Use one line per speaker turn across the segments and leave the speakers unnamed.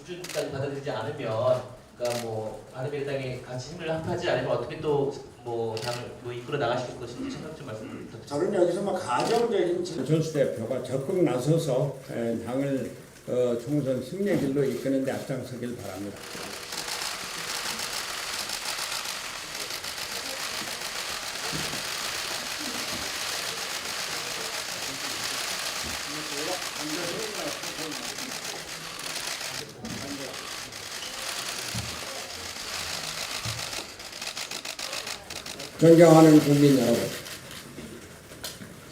꾸준까지 받아들이지 않으면, 그러니까 뭐 바른미래당이 같이 힘을 합하지 않으면 어떻게 또 뭐 당을 뭐 이끌어 나가실 것인지 생각 좀 말씀 부탁드립니다.
저는 여기서 뭐 가정적인 안철수 대표가 적극 나서서 당을 총선 승리의 길로 이끄는 데 앞장서길 바랍니다. 존경하는 국민 여러분,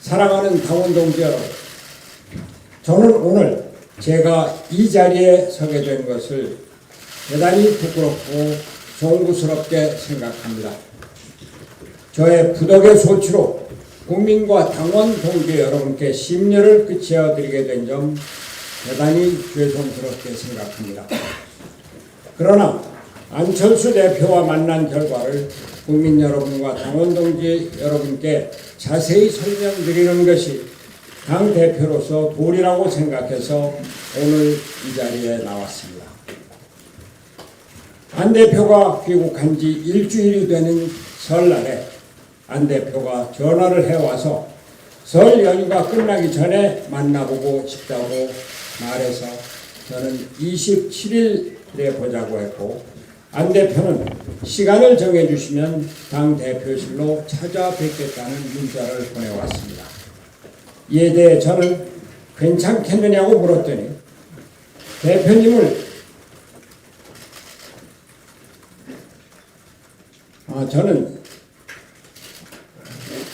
사랑하는 당원 동지 여러분, 저는 오늘 제가 이 자리에 서게 된 것을 대단히 부끄럽고 송구스럽게 생각합니다. 저의 부덕의 소치로 국민과 당원 동지 여러분께 심려를 끼쳐 드리게 된 점 대단히 죄송스럽게 생각합니다. 그러나 안철수 대표와 만난 결과를 국민 여러분과 당원 동지 여러분께 자세히 설명드리는 것이 당 대표로서 도리라고 생각해서 오늘 이 자리에 나왔습니다. 안 대표가 귀국한 지 일주일이 되는 설날에 안 대표가 전화를 해와서 설 연휴가 끝나기 전에 만나보고 싶다고 말해서 저는 27일에 보자고 했고, 안 대표는 시간을 정해주시면 당 대표실로 찾아뵙겠다는 문자를 보내왔습니다. 이에 대해 저는 괜찮겠느냐고 물었더니 대표님을 저는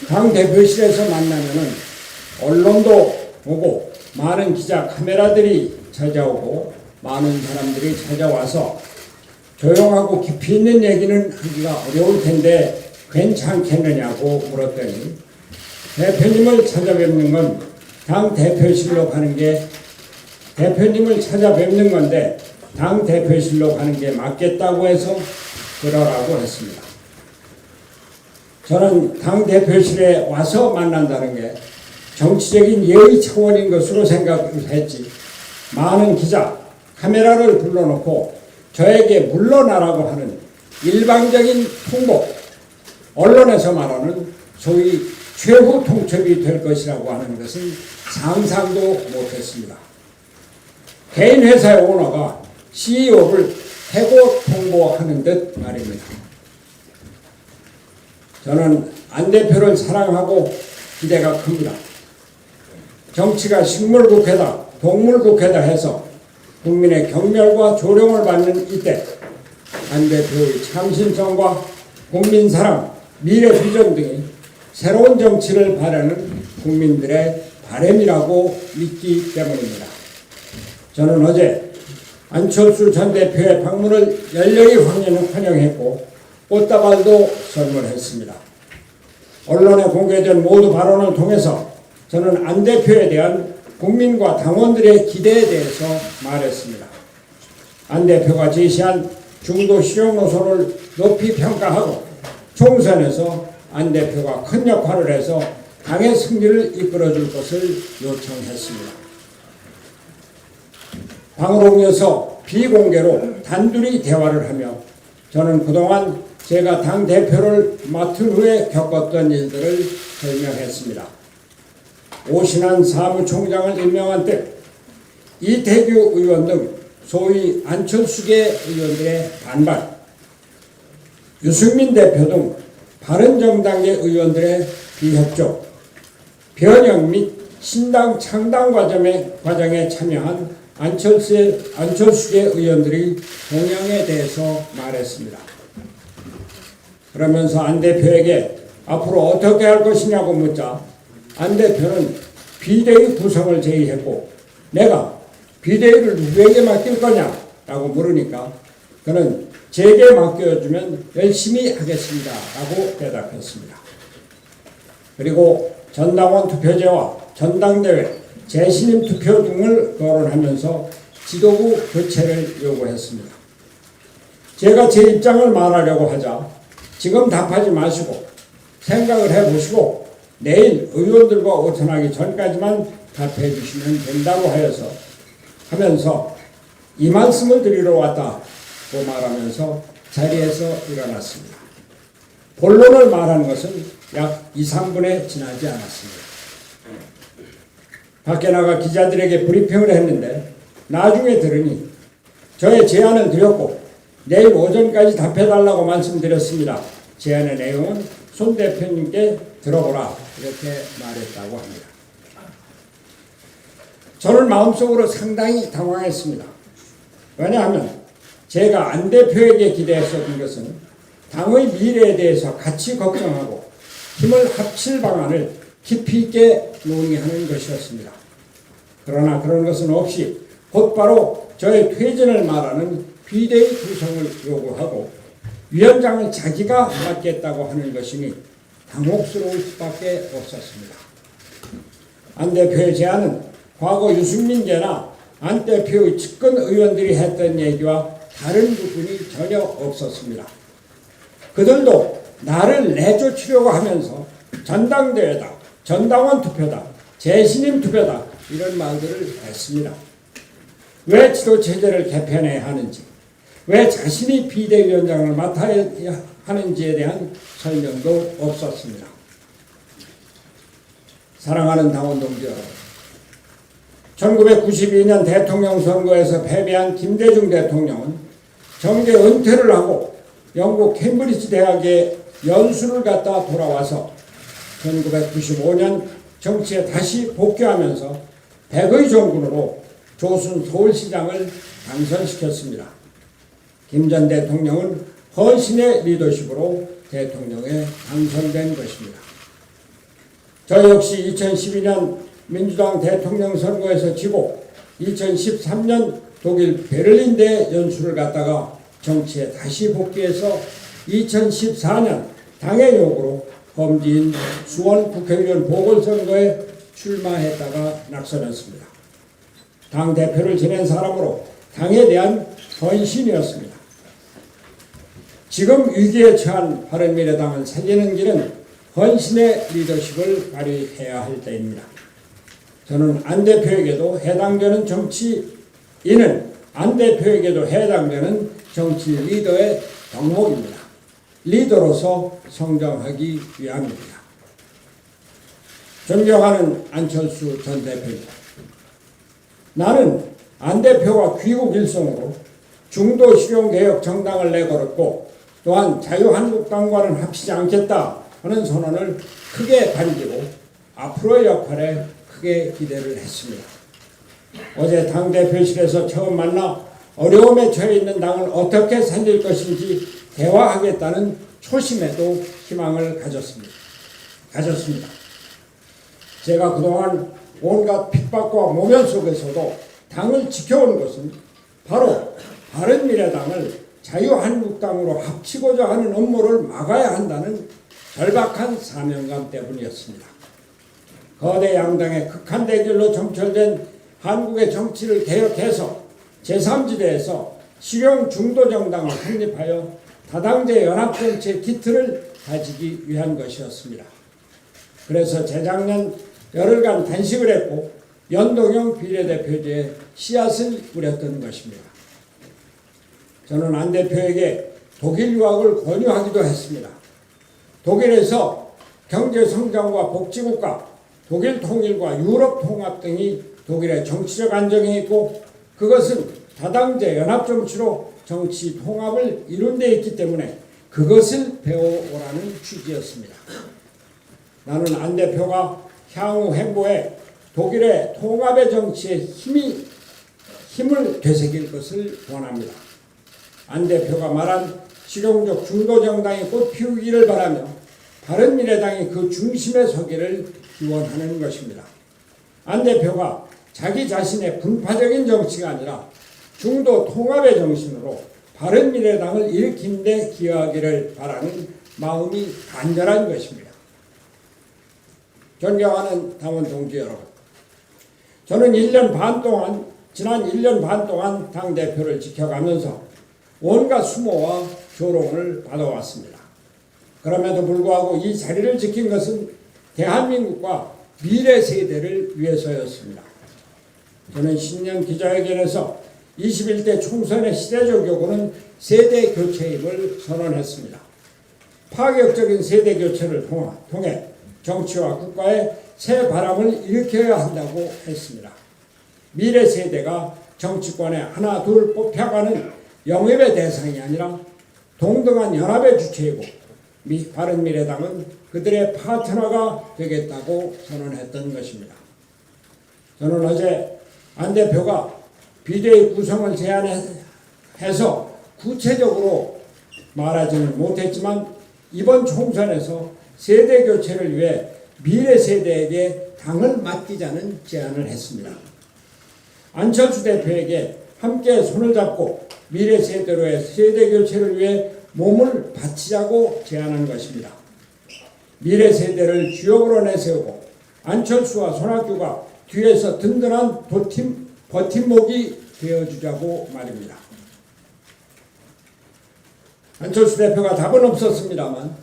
당 대표실에서 만나면은 언론도 보고 많은 기자 카메라들이 찾아오고 많은 사람들이 찾아와서 조용하고 깊이 있는 얘기는 하기가 어려울 텐데 괜찮겠느냐고 물었더니 대표님을 찾아뵙는 건 당 대표실로 가는 게 대표님을 찾아뵙는 건데 당 대표실로 가는 게 맞겠다고 해서 그러라고 했습니다. 저는 당 대표실에 와서 만난다는 게 정치적인 예의 차원인 것으로 생각했지, 많은 기자, 카메라를 불러놓고 저에게 물러나라고 하는 일방적인 통보, 언론에서 말하는 소위 최후 통첩이 될 것이라고 하는 것은 상상도 못했습니다. 개인 회사의 오너가 CEO를 해고 통보하는 듯 말입니다. 저는 안 대표를 사랑하고 기대가 큽니다. 정치가 식물국회다, 동물국회다 해서 국민의 경멸과 조롱을 받는 이때 안 대표의 참신성과 국민 사랑, 미래 비전 등이 새로운 정치를 바라는 국민들의 바람이라고 믿기 때문입니다. 저는 어제 안철수 전 대표의 방문을 열렬히 환영했고 꽃다발도 선물했습니다. 언론에 공개된 모두 발언을 통해서 저는 안 대표에 대한 국민과 당원들의 기대에 대해서 말했습니다. 안 대표가 제시한 중도 실용 노선을 높이 평가하고 총선에서 안 대표가 큰 역할을 해서 당의 승리를 이끌어줄 것을 요청했습니다. 방으로 옮겨서 비공개로 단둘이 대화를 하며 저는 그동안 제가 당 대표를 맡은 후에 겪었던 일들을 설명했습니다. 오신환 사무총장을 임명한 때 이태규 의원 등 소위 안철수계 의원들의 반발, 유승민 대표 등 바른정당계 의원들의 비협조, 변형 및 신당 창당 과정에 참여한 안철수계 의원들의 동향에 대해서 말했습니다. 그러면서 안 대표에게 앞으로 어떻게 할 것이냐고 묻자 안 대표는 비대위 구성을 제의했고 내가 비대위를 누구에게 맡길 거냐라고 물으니까 그는 제게 맡겨주면 열심히 하겠습니다 라고 대답했습니다. 그리고 전당원 투표제와 전당대회, 재신임 투표 등을 거론하면서 지도부 교체를 요구했습니다. 제가 제 입장을 말하려고 하자 지금 답하지 마시고 생각을 해보시고 내일 의원들과 오픈하기 전까지만 답해 주시면 된다고 하면서 이 말씀을 드리러 왔다고 말하면서 자리에서 일어났습니다. 본론을 말한 것은 약 2, 3분에 지나지 않았습니다. 밖에 나가 기자들에게 브리핑을 했는데 나중에 들으니 저의 제안을 드렸고 내일 오전까지 답해달라고 말씀드렸습니다. 제안의 내용은 손 대표님께 들어보라 이렇게 말했다고 합니다. 저는 마음속으로 상당히 당황했습니다. 왜냐하면 제가 안 대표에게 기대했었던 것은 당의 미래에 대해서 같이 걱정하고 힘을 합칠 방안을 깊이 있게 논의하는 것이었습니다. 그러나 그런 것은 없이 곧바로 저의 퇴진을 말하는 비대위 구성을 요구하고 위원장을 자기가 맡겠다고 하는 것이니 당혹스러울 수밖에 없었습니다. 안 대표의 제안은 과거 유승민계나 안 대표의 측근 의원들이 했던 얘기와 다른 부분이 전혀 없었습니다. 그들도 나를 내쫓으려고 하면서 전당대회다, 전당원 투표다, 재신임 투표다 이런 말들을 했습니다. 왜 지도체제를 개편해야 하는지, 왜 자신이 비대위원장을 맡아야 하는지에 대한 설명도 없었습니다. 사랑하는 당원 동지 여러분, 1992년 대통령 선거에서 패배한 김대중 대통령은 정계 은퇴를 하고 영국 케임브리지 대학에 연수를 갔다 돌아와서 1995년 정치에 다시 복귀하면서 백의 정군으로 조순 서울시장을 당선시켰습니다. 김 전 대통령은 헌신의 리더십으로 대통령에 당선된 것입니다. 저 역시 2012년 민주당 대통령 선거에서 지고 2013년 독일 베를린대 연수를 갔다가 정치에 다시 복귀해서 2014년 당의 요구로 험지인 수원 국회의원 보궐선거에 출마했다가 낙선했습니다. 당 대표를 지낸 사람으로 당에 대한 헌신이었습니다. 지금 위기에 처한 바른미래당을 살리는 길은 헌신의 리더십을 발휘해야 할 때입니다. 저는 안 대표에게도 해당되는 정치인은 안 대표에게도 해당되는 정치 리더의 덕목입니다. 리더로서 성장하기 위함입니다. 존경하는 안철수 전 대표입니다. 나는 안 대표와 귀국 일성으로 중도 실용개혁 정당을 내걸었고 또한 자유한국당과는 합치지 않겠다 하는 선언을 크게 반기고 앞으로의 역할에 크게 기대를 했습니다. 어제 당대표실에서 처음 만나 어려움에 처해 있는 당을 어떻게 살릴 것인지 대화하겠다는 초심에도 희망을 가졌습니다. 제가 그동안 온갖 핍박과 모면 속에서도 당을 지켜온 것은 바로 바른미래당을 자유한국당으로 합치고자 하는 음모를 막아야 한다는 절박한 사명감 때문이었습니다. 거대 양당의 극한 대결로 점철된 한국의 정치를 개혁해서 제3지대에서 실용 중도 정당을 확립하여 다당제 연합정치의 기틀을 가지기 위한 것이었습니다. 그래서 재작년 열흘간 단식을 했고 연동형 비례대표제에 씨앗을 뿌렸던 것입니다. 저는 안 대표에게 독일 유학을 권유하기도 했습니다. 독일에서 경제성장과 복지국가, 독일 통일과 유럽 통합 등이 독일의 정치적 안정에 있고 그것은 다당제 연합정치로 정치 통합을 이룬 데 있기 때문에 그것을 배워오라는 취지였습니다. 나는 안 대표가 향후 행보에 독일의 통합의 정치에 힘을 되새길 것을 원합니다. 안 대표가 말한 실용적 중도정당이 꽃 피우기를 바라며 바른미래당이 그 중심에 서기를 기원하는 것입니다. 안 대표가 자기 자신의 분파적인 정치가 아니라 중도 통합의 정신으로 바른미래당을 일으킨 데 기여하기를 바라는 마음이 간절한 것입니다. 존경하는 당원 동지 여러분, 저는 지난 1년 반 동안 당대표를 지켜가면서 온갖 수모와 조롱을 받아왔습니다. 그럼에도 불구하고 이 자리를 지킨 것은 대한민국과 미래 세대를 위해서였습니다. 저는 신년 기자회견에서 21대 총선의 시대적 요구는 세대 교체임을 선언했습니다. 파격적인 세대 교체를 통해 정치와 국가에 새 바람을 일으켜야 한다고 했습니다. 미래 세대가 정치권에 하나 둘 뽑혀가는 영입의 대상이 아니라 동등한 연합의 주체이고 바른미래당은 그들의 파트너가 되겠다고 선언했던 것입니다. 저는 어제 안 대표가 비대위 구성을 제안해서 구체적으로 말하지는 못했지만 이번 총선에서 세대 교체를 위해 미래 세대에게 당을 맡기자는 제안을 했습니다. 안철수 대표에게 함께 손을 잡고 미래 세대로의 세대 교체를 위해 몸을 바치자고 제안한 것입니다. 미래 세대를 주역으로 내세우고 안철수와 손학규가 뒤에서 든든한 버팀목이 되어주자고 말입니다. 안철수 대표가 답은 없었습니다만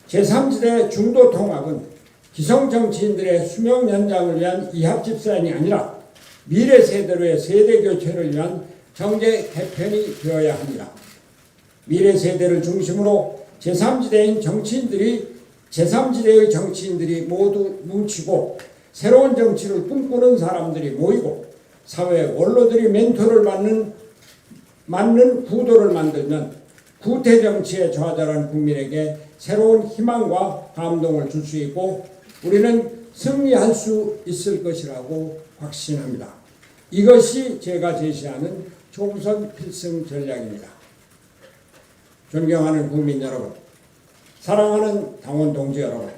제3지대 중도 통합은 기성 정치인들의 수명 연장을 위한 이합집산이 아니라 미래 세대로의 세대 교체를 위한 정계 개편이 되어야 합니다. 미래 세대를 중심으로 제3지대의 정치인들이 모두 뭉치고 새로운 정치를 꿈꾸는 사람들이 모이고 사회 원로들이 멘토를 맞는 구도를 만들면 구태 정치에 좌절한 국민에게 새로운 희망과 감동을 줄 수 있고 우리는 승리할 수 있을 것이라고 확신합니다. 이것이 제가 제시하는 총선 필승 전략입니다. 존경하는 국민 여러분, 사랑하는 당원 동지 여러분,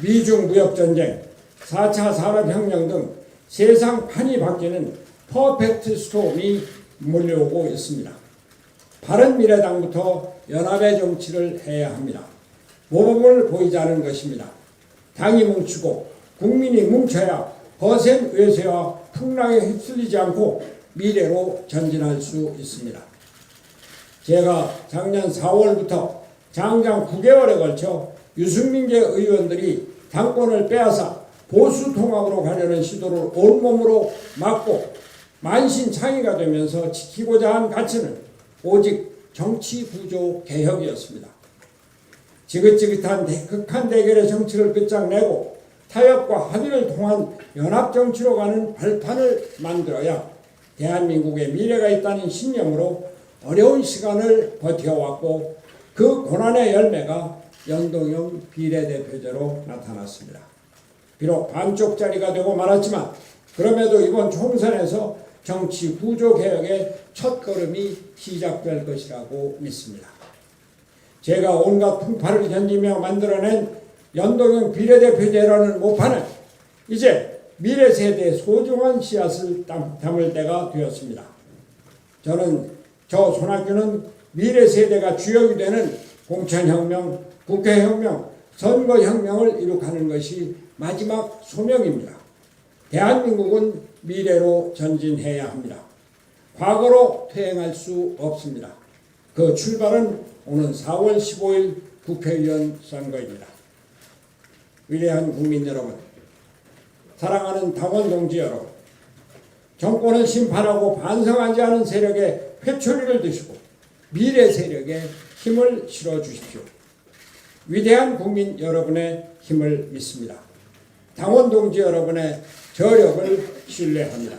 미중 무역전쟁, 4차 산업혁명 등 세상 판이 바뀌는 퍼펙트 스톰이 몰려오고 있습니다. 바른미래당부터 연합의 정치를 해야 합니다. 모범을 보이자는 것입니다. 당이 뭉치고 국민이 뭉쳐야 거센 외세와 풍랑에 휩쓸리지 않고 미래로 전진할 수 있습니다. 제가 작년 4월부터 장장 9개월에 걸쳐 유승민계 의원들이 당권을 빼앗아 보수 통합으로 가려는 시도를 온몸으로 막고 만신창이가 되면서 지키고자 한 가치는 오직 정치 구조 개혁이었습니다. 지긋지긋한 극한 대결의 정치를 끝장내고 타협과 합의를 통한 연합 정치로 가는 발판을 만들어야 대한민국의 미래가 있다는 신념으로 어려운 시간을 버텨왔고 그 고난의 열매가 연동형 비례대표제로 나타났습니다. 비록 반쪽짜리가 되고 말았지만 그럼에도 이번 총선에서 정치 구조 개혁의 첫걸음이 시작될 것이라고 믿습니다. 제가 온갖 풍파를 견디며 만들어낸 연동형 비례대표제라는 모판은 이제 미래 세대의 소중한 씨앗을 담을 때가 되었습니다. 저 손학규는 미래 세대가 주역이 되는 공천혁명, 국회혁명, 선거혁명을 이룩하는 것이 마지막 소명입니다. 대한민국은 미래로 전진해야 합니다. 과거로 퇴행할 수 없습니다. 그 출발은 오는 4월 15일 국회의원 선거입니다. 위대한 국민 여러분, 사랑하는 당원 동지 여러분, 정권을 심판하고 반성하지 않은 세력의 회초리를 드시고 미래 세력에 힘을 실어주십시오. 위대한 국민 여러분의 힘을 믿습니다. 당원 동지 여러분의 저력을 신뢰합니다.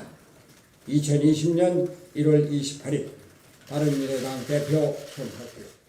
2020년 1월 28일 바른미래당 대표 손학규